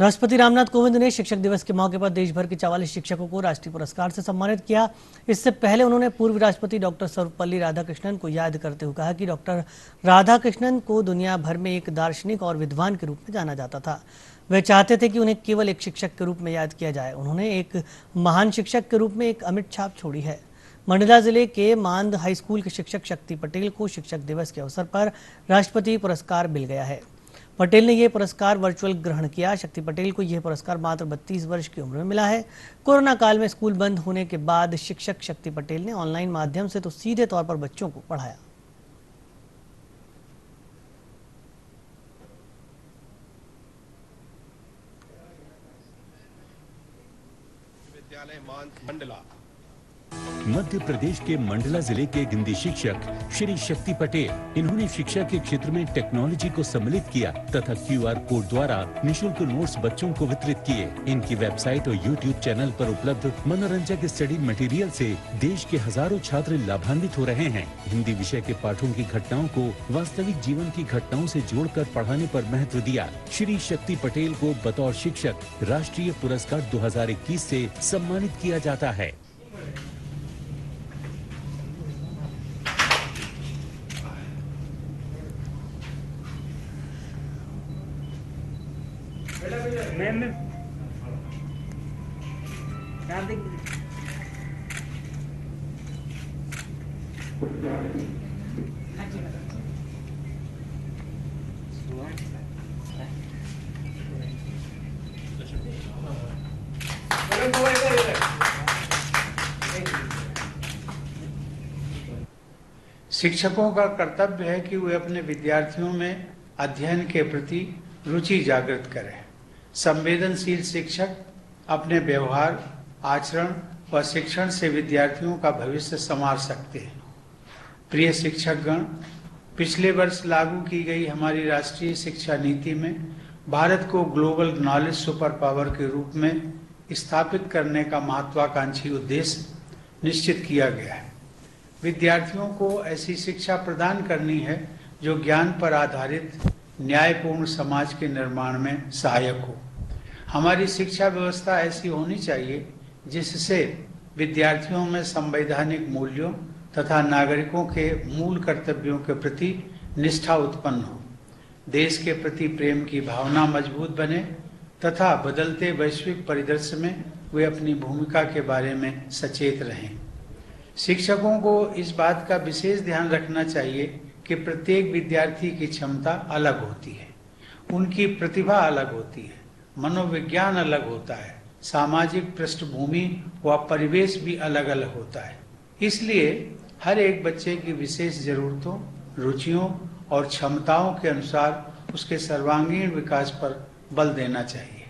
राष्ट्रपति रामनाथ कोविंद ने शिक्षक दिवस के मौके पर देश भर के 44 शिक्षकों को राष्ट्रीय पुरस्कार से सम्मानित किया। इससे पहले उन्होंने पूर्व राष्ट्रपति डॉक्टर सर्वपल्ली राधाकृष्णन को याद करते हुए कहा कि डॉक्टर राधाकृष्णन को दुनिया भर में एक दार्शनिक और विद्वान के रूप में जाना जाता था। वे चाहते थे कि उन्हें केवल एक शिक्षक के रूप में याद किया जाए। उन्होंने एक महान शिक्षक के रूप में एक अमिट छाप छोड़ी है। मंडला जिले के मांद हाई स्कूल के शिक्षक शक्ति पटेल को शिक्षक दिवस के अवसर पर राष्ट्रपति पुरस्कार मिल गया है। पटेल ने यह पुरस्कार वर्चुअल ग्रहण किया। शक्ति पटेल को यह पुरस्कार मात्र 32 वर्ष की उम्र में मिला है। कोरोना काल में स्कूल बंद होने के बाद शिक्षक शक्ति पटेल ने ऑनलाइन माध्यम से तो सीधे तौर पर बच्चों को पढ़ाया। विद्यालय मंडला मध्य प्रदेश के मंडला जिले के हिंदी शिक्षक श्री शक्ति पटेल, इन्होंने शिक्षा के क्षेत्र में टेक्नोलॉजी को सम्मिलित किया तथा QR कोड द्वारा निःशुल्क नोट्स बच्चों को वितरित किए। इनकी वेबसाइट और YouTube चैनल पर उपलब्ध मनोरंजक स्टडी मटेरियल से देश के हजारों छात्र लाभान्वित हो रहे हैं। हिंदी विषय के पाठों की घटनाओं को वास्तविक जीवन की घटनाओं से जोड़कर पढ़ाने पर महत्व दिया। श्री शक्ति पटेल को बतौर शिक्षक राष्ट्रीय पुरस्कार 2021 से सम्मानित किया जाता है। शिक्षकों का कर्तव्य है कि वे अपने विद्यार्थियों में अध्ययन के प्रति रुचि जागृत करें। संवेदनशील शिक्षक अपने व्यवहार, आचरण व शिक्षण से विद्यार्थियों का भविष्य संवार सकते हैं। प्रिय शिक्षकगण, पिछले वर्ष लागू की गई हमारी राष्ट्रीय शिक्षा नीति में भारत को ग्लोबल नॉलेज सुपर पावर के रूप में स्थापित करने का महत्वाकांक्षी उद्देश्य निश्चित किया गया है। विद्यार्थियों को ऐसी शिक्षा प्रदान करनी है जो ज्ञान पर आधारित न्यायपूर्ण समाज के निर्माण में सहायक हो। हमारी शिक्षा व्यवस्था ऐसी होनी चाहिए जिससे विद्यार्थियों में संवैधानिक मूल्यों तथा नागरिकों के मूल कर्तव्यों के प्रति निष्ठा उत्पन्न हो, देश के प्रति प्रेम की भावना मजबूत बने तथा बदलते वैश्विक परिदृश्य में वे अपनी भूमिका के बारे में सचेत रहें। शिक्षकों को इस बात का विशेष ध्यान रखना चाहिए कि प्रत्येक विद्यार्थी की क्षमता अलग होती है, उनकी प्रतिभा अलग होती है, मनोविज्ञान अलग होता है, सामाजिक पृष्ठभूमि व परिवेश भी अलग अलग होता है। इसलिए हर एक बच्चे की विशेष जरूरतों, रुचियों और क्षमताओं के अनुसार उसके सर्वांगीण विकास पर बल देना चाहिए।